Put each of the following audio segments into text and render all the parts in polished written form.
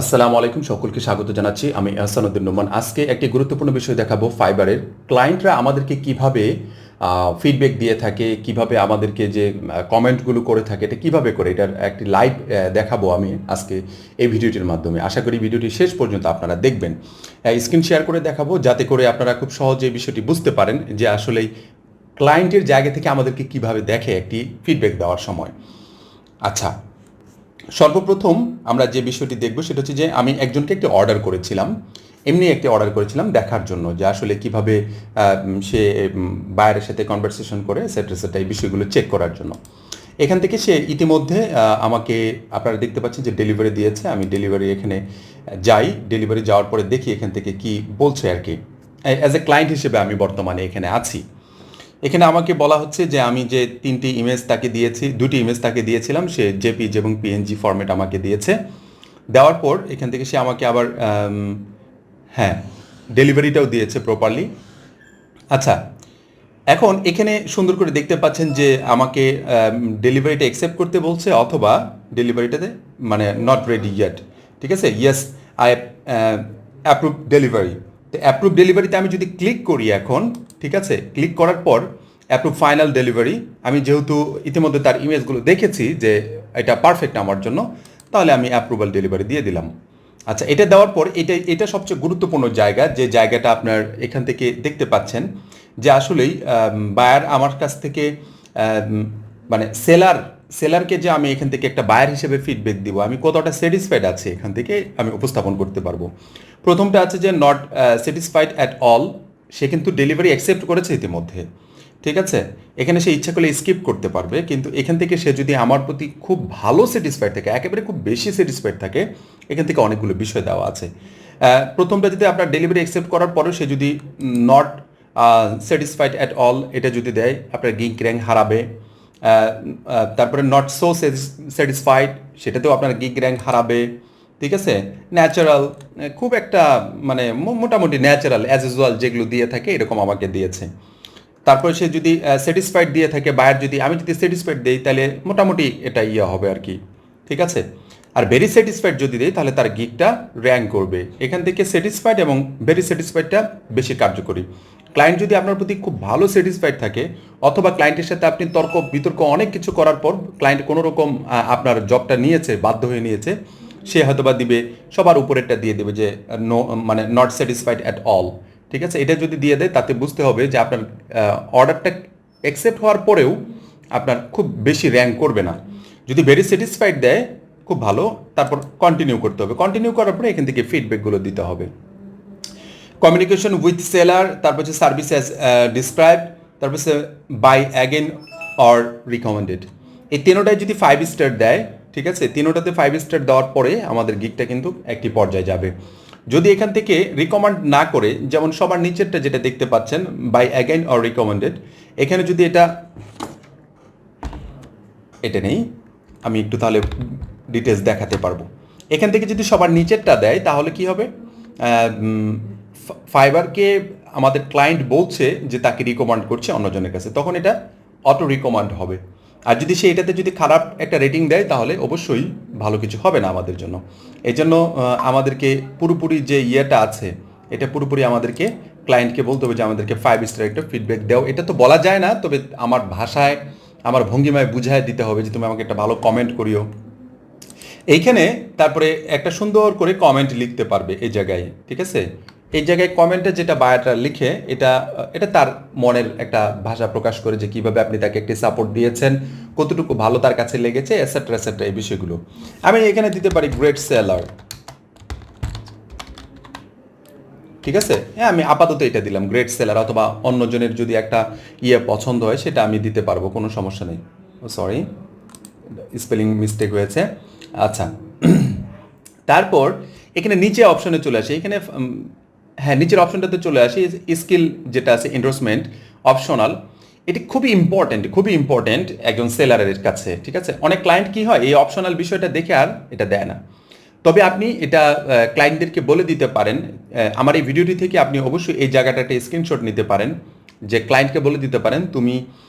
আসসালামু আলাইকুম, সকলকে স্বাগত জানাচ্ছি। আমি আহসান উদ্দিন নোমান। আজকে একটি গুরুত্বপূর্ণ বিষয় দেখাবো। ফাইবারের ক্লায়েন্টরা আমাদেরকে কিভাবে ফিডব্যাক দিয়ে থাকে, কিভাবে আমাদেরকে যে কমেন্টগুলো করে থাকে, এটা কিভাবে করে, এটার একটি লাইভ দেখাবো আমি আজকে এই ভিডিওটির মাধ্যমে। আশা করি ভিডিওটি শেষ পর্যন্ত আপনারা দেখবেন। স্ক্রিন শেয়ার করে দেখাবো যাতে করে আপনারা খুব সহজে এই বিষয়টি বুঝতে পারেন যে আসলে ক্লায়েন্টের জায়গা থেকে আমাদেরকে কিভাবে দেখে একটি ফিডব্যাক দেওয়ার সময়। আচ্ছা, সর্বপ্রথম আমরা যে বিষয়টি দেখব সেটা হচ্ছে যে আমি একজনকে একটি অর্ডার করেছিলাম, এমনি একটি অর্ডার করেছিলাম দেখার জন্য যে আসলে কিভাবে সে বায়ারের সাথে কনভারসেশন করে সেটা এই বিষয়গুলো চেক করার জন্য। এখান থেকে সে ইতিমধ্যে আমাকে, আপনারা দেখতে পাচ্ছেন যে ডেলিভারি দিয়েছে। আমি ডেলিভারি এখানে যাই, ডেলিভারি যাওয়ার পরে দেখি এখান থেকে কি বলছে আর কি। অ্যাজ এ ক্লায়েন্ট হিসেবে আমি বর্তমানে এখানে আছি। এখানে আমাকে বলা হচ্ছে যে আমি যে দুটি ইমেজ তাকে দিয়েছিলাম, সে জেপিজি এবং পিএনজি ফরম্যাট আমাকে দিয়েছে। দেওয়ার পর এখান থেকে সে আমাকে আবার ডেলিভারিটাও দিয়েছে প্রপারলি। আচ্ছা, এখন এখানে সুন্দর করে দেখতে পাচ্ছেন যে আমাকে ডেলিভারিটা অ্যাকসেপ্ট করতে বলছে, অথবা ডেলিভারিটাতে মানে নট রেডি ইয়েট। ঠিক আছে, ইয়েস আই অ্যাপ্রুভ ডেলিভারি। তো অ্যাপ্রুভ ডেলিভারিতে আমি যদি ক্লিক করি এখন, ঠিক আছে, ক্লিক করার পর অ্যাপ্রুভ ফাইনাল ডেলিভারি, আমি যেহেতু ইতিমধ্যে তার ইমেজগুলো দেখেছি যে এটা পারফেক্ট আমার জন্য, তাহলে আমি অ্যাপ্রুভাল ডেলিভারি দিয়ে দিলাম। আচ্ছা, এটা দেওয়ার পর এটা সবচেয়ে গুরুত্বপূর্ণ জায়গা, যে জায়গাটা আপনার এখান থেকে দেখতে পাচ্ছেন যে আসলেই বায়ার আমার কাছ থেকে মানে সেলারকে যে আমি এখান থেকে একটা বায়ার হিসেবে ফিডব্যাক দিব, আমি কতটা স্যাটিসফাইড আছি এখান থেকে আমি উপস্থাপন করতে পারবো। প্রথমটা আছে যে নট স্যাটিসফাইড অ্যাট অল। সে কিন্তু ডেলিভারি অ্যাকসেপ্ট করেছে ইতিমধ্যে, ঠিক আছে। এখানে সে ইচ্ছা করলে স্কিপ করতে পারবে, কিন্তু এখান থেকে সে যদি আমার প্রতি খুব ভালো স্যাটিসফাইড থাকে, একেবারে খুব বেশি স্যাটিসফাইড থাকে, এখান থেকে অনেকগুলো বিষয় দেওয়া আছে। প্রথমটা যদি আপনার ডেলিভারি অ্যাকসেপ্ট করার পরেও সে যদি নট স্যাটিসফাইড অ্যাট অল এটা যদি দেয়, আপনার গিগ র্যাঙ্ক হারাবে। তারপরে নট সো স্যাটিসফাইড, সেটাতেও আপনার গিগ র্যাঙ্ক হারাবে। ঠিক আছে, ন্যাচারাল, খুব একটা মানে মোটামুটি ন্যাচারাল অ্যাজ ইউজুয়াল যেগুলো দিয়ে থাকে এরকম আমাকে দিয়েছে। তারপরে সে যদি স্যাটিসফাইড দিয়ে থাকে, বায়ার যদি, আমি যদি স্যাটিসফাইড দিই তাহলে মোটামুটি এটা হবে আর কি, ঠিক আছে। আর ভেরি স্যাটিসফাইড যদি দিই তাহলে তার গিগটা র্যাঙ্ক করবে। এখান থেকে স্যাটিসফাইড এবং ভেরি স্যাটিসফাইডটা বেশি কার্যকরী। ক্লায়েন্ট যদি আপনার প্রতি খুব ভালো স্যাটিসফাইড থাকে, অথবা ক্লায়েন্টের সাথে আপনি তর্ক বিতর্ক অনেক কিছু করার পর ক্লায়েন্ট কোনো রকম আপনার জবটা নিয়েছে, বাধ্য হয়ে নিয়েছে, সে হয়তোবা দিবে সবার উপরেরটা দিয়ে দেবে যে নো, মানে নট স্যাটিসফাইড অ্যাট অল। ঠিক আছে, এটা যদি দিয়ে দেয় তাতে বুঝতে হবে যে আপনার অর্ডারটা অ্যাকসেপ্ট হওয়ার পরেও আপনার খুব বেশি র্যাঙ্ক করবে না। যদি ভেরি স্যাটিসফাইড দেয়, খুব ভালো, তারপর কন্টিনিউ করতে হবে। কন্টিনিউ করার পরে এখান থেকে ফিডব্যাকগুলো দিতে হবে। কমিউনিকেশন উইথ সেলার, তারপর হচ্ছে সার্ভিস অ্যাজ ডিসক্রাইব, তারপর হচ্ছে বাই অ্যাগেন অর রিকমেন্ডেড। এই তিনোটায় যদি 5 স্টার দেয়, ঠিক আছে, তিনোটাতে 5 স্টার দেওয়ার পরে আমাদের গিগটা কিন্তু একটি পর্যায়ে যাবে। যদি এখান থেকে রিকমেন্ড না করে, যেমন সবার নিচেরটা যেটা দেখতে পাচ্ছেন বাই অ্যাগেন অর রিকমেন্ডেড, এখানে যদি এটা নেই, আমি একটু তাহলে ডিটেলস দেখাতে পারবো। এখান থেকে যদি সবার নিচেরটা দেয় তাহলে কি হবে, ফাইবারকে আমাদের ক্লায়েন্ট বলছে যে তাকে রিকমেন্ড করছে অন্যজনের কাছে, তখন এটা অটো রিকমেন্ড হবে। আর যদি সে এটাতে যদি খারাপ একটা রেটিং দেয় তাহলে অবশ্যই ভালো কিছু হবে না আমাদের জন্য। এই জন্য আমাদেরকে পুরোপুরি যে ইয়েটা আছে, এটা পুরোপুরি আমাদেরকে ক্লায়েন্টকে বলতে হবে যে আমাদেরকে 5 স্টার একটা ফিডব্যাক দাও। এটা তো বলা যায় না, তবে আমার ভাষায়, আমার ভঙ্গিমায় বুঝায় দিতে হবে যে তুমি আমাকে একটা ভালো কমেন্ট করিও এইখানে। তারপরে একটা সুন্দর করে কমেন্ট লিখতে পারবে এই জায়গায়, ঠিক আছে। এই জায়গায় কমেন্টে যেটা বায়ারটা লিখে, এটা এটা তার মনের একটা ভাষা প্রকাশ করে যে কিভাবে আপনি তাকে একটি সাপোর্ট দিয়েছেন, কতটুকু ভালো তার কাছে লেগেছে, এটসেট্রা এটসেট্রা, এই বিষয়গুলো আমি এখানে দিতে পারি। গ্রেট সেলার, ঠিক আছে, হ্যাঁ, আমি আপাতত এটা দিলাম গ্রেট সেলার, অথবা অন্যজনের যদি একটা পছন্দ হয় সেটা আমি দিতে পারবো, কোনো সমস্যা নেই। সরি, স্পেলিং মিস্টেক হয়েছে। আচ্ছা, তারপর এখানে নিচে অপশনে চলে আসি, এখানে হ্যাঁ নিচের অপশনটাতে চলে আসি। স্কিল যেটা আছে এন্ডোর্সমেন্ট অপশনাল, এটি খুবই ইম্পর্টেন্ট একজন সেলারের কাছে, ঠিক আছে। অনেক ক্লায়েন্ট কি হয়, এই অপশনাল বিষয়টা দেখে আর এটা দেয় না। তবে আপনি এটা ক্লায়েন্টদেরকে বলে দিতে পারেন। আমার এই ভিডিওটি থেকে আপনি অবশ্যই এই জায়গাটা একটা স্ক্রিনশট নিতে পারেন, যে ক্লায়েন্টকে বলে দিতে পারেন তুমি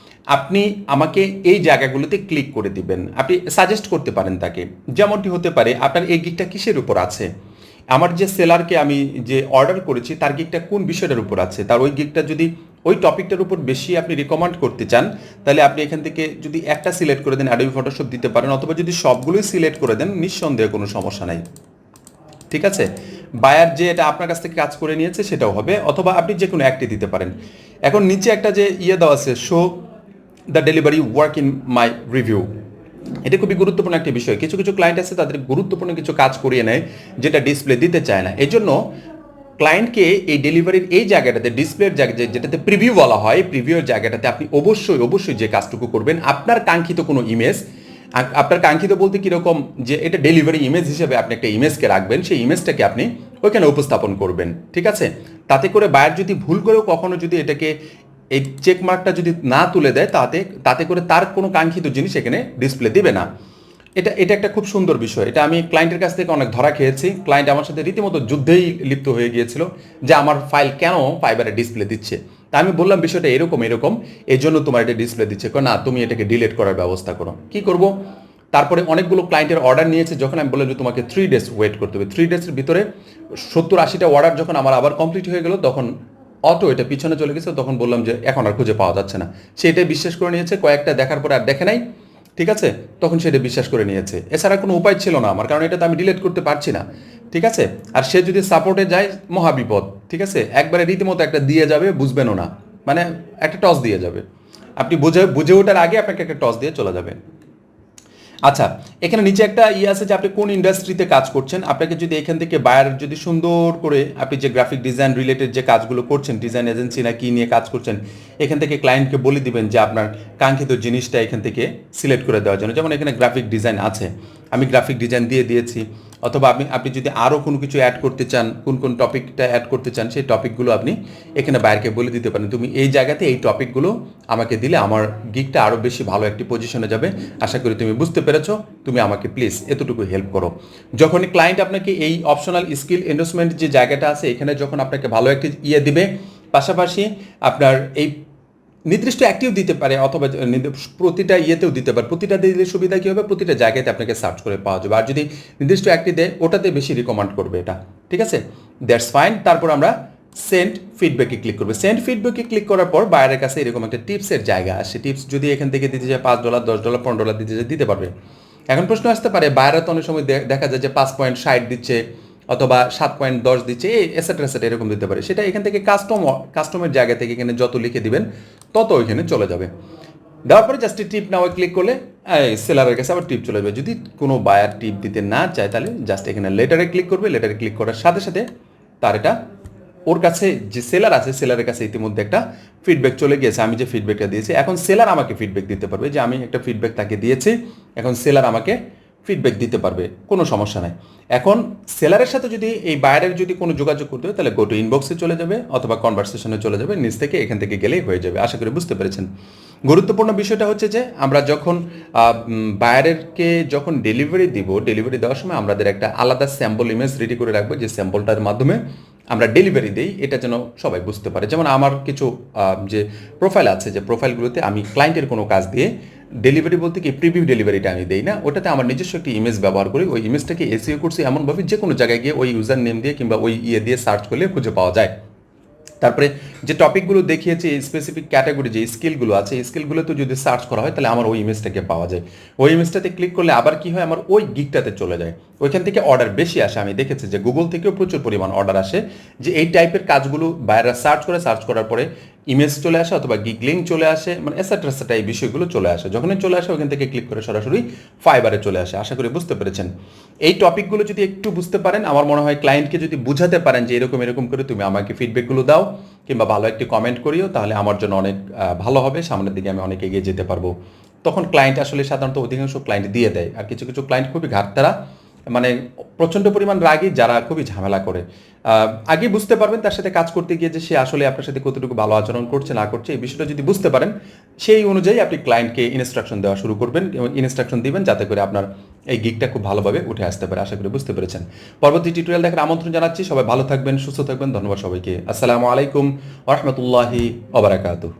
আপনি আমাকে এই জায়গাগুলোতে ক্লিক করে দিবেন। আপনি সাজেস্ট করতে পারেন তাকে, যেমনটি হতে পারে আপনার এই গিকটা কিসের উপর আছে, আমার যে সেলারকে আমি যে অর্ডার করেছি তার গিকটা কোন বিষয়টার উপর আছে, তার ওই গিকটা যদি ওই টপিকটার উপর বেশি আপনি রিকমেন্ড করতে চান, তাহলে আপনি এখান থেকে যদি একটা সিলেক্ট করে দেন অ্যাডোবি ফটোশপ দিতে পারেন, অথবা যদি সবগুলোই সিলেক্ট করে দেন নিঃসন্দেহে কোনো সমস্যা নাই। ঠিক আছে, বায়ার যে এটা আপনার কাছ থেকে কাজ করে নিয়েছে সেটাও হবে, অথবা আপনি যে কোনো একটি দিতে পারেন। এখন নিচে একটা যে দেওয়া আছে, show the delivery work in my review, এটা খুবই গুরুত্বপূর্ণ একটা বিষয়। কিছু কিছু ক্লায়েন্ট আছে তাদের গুরুত্বপূর্ণ কিছু কাজ করিয়ে নেয় যেটা ডিসপ্লে দিতে চায় না, এই জন্য ক্লায়েন্টকে এই ডেলিভারির এই জায়গাটাতে ডিসপ্লের জায়গাতে যেটাতে প্রিভিউ বলা হয়, প্রিভিউর জায়গাটাতে আপনি অবশ্যই যে কাজটুকু করবেন, আপনার কাঙ্ক্ষিত কোনো ইমেজ, আপনার কাঙ্ক্ষিত বলতে কীরকম, যে এটা ডেলিভারি ইমেজ হিসেবে আপনি একটা ইমেজকে রাখবেন, সেই ইমেজটাকে আপনি ওইখানে উপস্থাপন করবেন। ঠিক আছে, তাতে করে বায়ার যদি ভুল করেও কখনো যদি এটাকে এই চেক মার্কটা যদি না তুলে দেয়, তাতে করে তার কোনো কাঙ্ক্ষিত জিনিস এখানে ডিসপ্লে দিবে না। এটা একটা খুব সুন্দর বিষয়। এটা আমি ক্লায়েন্টের কাছ থেকে অনেক ধরা খেয়েছি। ক্লায়েন্ট আমার সাথে রীতিমতো যুদ্ধেই লিপ্ত হয়ে গিয়েছিল যে আমার ফাইল কেন ফাইবারে ডিসপ্লে দিচ্ছে। তা আমি বললাম বিষয়টা এরকম এই জন্য তোমার এটা ডিসপ্লে দিচ্ছে, না তুমি এটাকে ডিলিট করার ব্যবস্থা করো। কি করব? তারপরে অনেকগুলো ক্লায়েন্টের অর্ডার নিয়েছে, যখন আমি বললাম যে তোমাকে 3 ডেজ ওয়েট করতে হবে, 3 ডেজের ভিতরে 70-80টা অর্ডার যখন আমার আবার কমপ্লিট হয়ে গেল, তখন অটো এটা পিছনে চলে গেছে, তখন বললাম যে এখন আর খুঁজে পাওয়া যাচ্ছে না। সেটাই বিশ্বাস করে নিয়েছে, কয়েকটা দেখার পরে আর দেখে নাই। ঠিক আছে, তখন সেটা বিশ্বাস করে নিয়েছে, এছাড়া কোনো উপায় ছিল না আমার, কারণ এটা তো আমি ডিলিট করতে পারছি না। ঠিক আছে, আর সে যদি সাপোর্টে যায় মহাবিপদ। ঠিক আছে, একবারে রীতিমতো একটা দিয়ে যাবে, বুঝবেনও না, মানে একটা টস দিয়ে যাবে, আপনি বুঝে ওঠার আগে আপনাকে একটা টস দিয়ে চলে যাবে। আচ্ছা, এখানে নিচে একটা আছে যে আপনি কোন ইন্ডাস্ট্রিতে কাজ করছেন। আপনাকে যদি এখান থেকে বায়ার যদি সুন্দর করে আপনি যে গ্রাফিক ডিজাইন রিলেটেড যে কাজগুলো করছেন, ডিজাইন এজেন্সি না কি নিয়ে কাজ করছেন, এখান থেকে ক্লায়েন্টকে বলে দিবেন যে আপনার কাঙ্ক্ষিত জিনিসটা এখান থেকে সিলেক্ট করে দেওয়ার জন্য। যেমন এখানে গ্রাফিক ডিজাইন আছে, আমি গ্রাফিক ডিজাইন দিয়ে দিয়েছি, অথবা আপনি যদি আরও কোনো কিছু অ্যাড করতে চান, কোন টপিকটা অ্যাড করতে চান, সেই টপিকগুলো আপনি এখানে বায়ারকে বলে দিতে পারেন, তুমি এই জায়গাতে এই টপিকগুলো আমাকে দিলে আমার গিকটা আরও বেশি ভালো একটি পজিশনে যাবে, আশা করি তুমি বুঝতে পেরেছো, তুমি আমাকে প্লিজ এতটুকু হেল্প করো। যখনই ক্লায়েন্ট আপনাকে এই অপশনাল স্কিল এন্ডোর্সমেন্ট যে জায়গাটা আছে, এখানে যখন আপনাকে ভালো একটি দিবে, পাশাপাশি আপনার এই নির্দিষ্ট অ্যাক্টিভ দিতে পারে, অথবা প্রতিটা ইয়েতেও দিতে পারে। প্রতিটা দিলে সুবিধা কী হবে, প্রতিটা জায়গাতে আপনাকে সার্চ করে পাওয়া যাবে, আর যদি নির্দিষ্ট অ্যাক্টিভ দেয় ওটাতে বেশি রিকমেন্ড করবে এটা। ঠিক আছে, দ্যাটস ফাইন। তারপর আমরা সেন্ড ফিডব্যাকে ক্লিক করবে। সেন্ড ফিডব্যাকে ক্লিক করার পর বায়ারের কাছে এরকম একটা টিপসের জায়গা আসে। টিপস যদি এখান থেকে দিতে যায় $5, $10, $15 দিতে পারবে। এখন প্রশ্ন আসতে পারে, বায়াররা তো অনেক সময় দেখা যায় যে 5.60 দিচ্ছে, অথবা 7.10 দিচ্ছে, এসেট্রা এরকম দিতে পারে। সেটা এখান থেকে কাস্টমের জায়গা থেকে এখানে যত লিখে দিবেন তত ওইখানে চলে যাবে। দেওয়ার পরে জাস্ট টিপ নাও ক্লিক করলে সেলারের কাছে আবার টিপ চলে যাবে। যদি কোনো বায়ার টিপ দিতে না চায়, তাহলে জাস্ট এখানে লেটারে ক্লিক করবে। লেটারে ক্লিক করার সাথে সাথে তার এটা ওর কাছে যে সেলার আছে, সেলারের কাছে ইতিমধ্যে একটা ফিডব্যাক চলে গিয়েছে, আমি যে ফিডব্যাকটা দিয়েছি। এখন সেলার আমাকে ফিডব্যাক দিতে পারবে যে আমি একটা ফিডব্যাক তাকে দিয়েছি, এখন সেলার আমাকে ফিডব্যাক দিতে পারবে, কোনো সমস্যা নাই। এখন সেলারের সাথে যদি এই বায়ারের যদি কোনো যোগাযোগ করতে হয়, তাহলে গো টু ইনবক্সে চলে যাবে, অথবা কনভারসেশনে চলে যাবে, নিচ থেকে এখান থেকে গেলেই হয়ে যাবে। আশা করি বুঝতে পেরেছেন। গুরুত্বপূর্ণ বিষয়টা হচ্ছে যে আমরা যখন বায়ারেরকে যখন ডেলিভারি দেওয়ার সময় আমাদের একটা আলাদা স্যাম্পল ইমেজ রেডি করে রাখবো, যে স্যাম্পলটার মাধ্যমে আমরা ডেলিভারি দিই, এটা যেন সবাই বুঝতে পারে। যেমন আমার কিছু যে প্রোফাইল আছে, যে প্রোফাইলগুলোতে আমি ক্লায়েন্টের কোনো কাজ দিয়ে ডেলিভারি বলতে কি প্রিভিউ ডেলিভারিটা আমি দিই না, ওটাতে আমার নিজস্ব একটি ইমেজ ব্যবহার করি। ওই ইমেজটাকে এসইও করছি এমনভাবে যে কোনো জায়গায় গিয়ে ওই ইউজার নেম দিয়ে কিংবা ওই দিয়ে সার্চ করলে খুঁজে পাওয়া যায়। তারপরে যে টপিকগুলো দেখিয়েছি, এই স্পেসিফিক ক্যাটাগরি যে স্কিলগুলো আছে, এই স্কিলগুলোতে যদি সার্চ করা হয়, তাহলে আমার ওই ইমেজটাকে পাওয়া যায়। ওই ইমেজটাতে ক্লিক করলে আবার কি হয়, আমার ওই গিকটাতে চলে যায়, ওইখান থেকে অর্ডার বেশি আসে। আমি দেখেছি যে গুগল থেকেও প্রচুর পরিমাণ অর্ডার আসে, যে এই টাইপের কাজগুলো বাইরে সার্চ করার পরে ইমেজ চলে আসে, অথবা গিগ লিঙ্ক চলে আসে, মানে এসেট্রা এই বিষয়গুলো চলে আসে। যখনই চলে আসে ওখান থেকে ক্লিক করে সরাসরি ফাইবারে চলে আসে। আশা করি বুঝতে পেরেছেন। এই টপিকগুলো যদি একটু বুঝতে পারেন, আমার মনে হয় ক্লায়েন্টকে যদি বুঝাতে পারেন যে এরকম করে তুমি আমাকে ফিডব্যাকগুলো দাও, কিংবা ভালো একটি কমেন্ট করিও, তাহলে আমার জন্য অনেক ভালো হবে, সামনের দিকে আমি অনেক এগিয়ে যেতে পারবো। তখন ক্লায়েন্ট আসলে সাধারণত অধিকাংশ ক্লায়েন্ট দিয়ে দেয়, আর কিছু কিছু ক্লায়েন্ট খুবই ঘাটতারা, মানে প্রচণ্ড পরিমাণ রাগী, যারা খুবই ঝামেলা করে। আগে বুঝতে পারবেন তার সাথে কাজ করতে গিয়ে যে সে আসলে আপনার সাথে কতটুকু ভালো আচরণ করছে না করছে, এই বিষয়টা যদি বুঝতে পারেন, সেই অনুযায়ী আপনি ক্লায়েন্টকে ইনস্ট্রাকশন দেওয়া শুরু করবেন, এবং ইনস্ট্রাকশন দিবেন যাতে করে আপনার এই গিগটা খুব ভালোভাবে উঠে আসতে পারে। আশা করি বুঝতে পেরেছেন। পরবর্তী টিউটোরিয়াল দেখার আমন্ত্রণ জানাচ্ছি। সবাই ভালো থাকবেন, সুস্থ থাকবেন। ধন্যবাদ সবাইকে। আসসালামু আলাইকুম ওয়া রাহমাতুল্লাহি ওয়া বারাকাতুহু।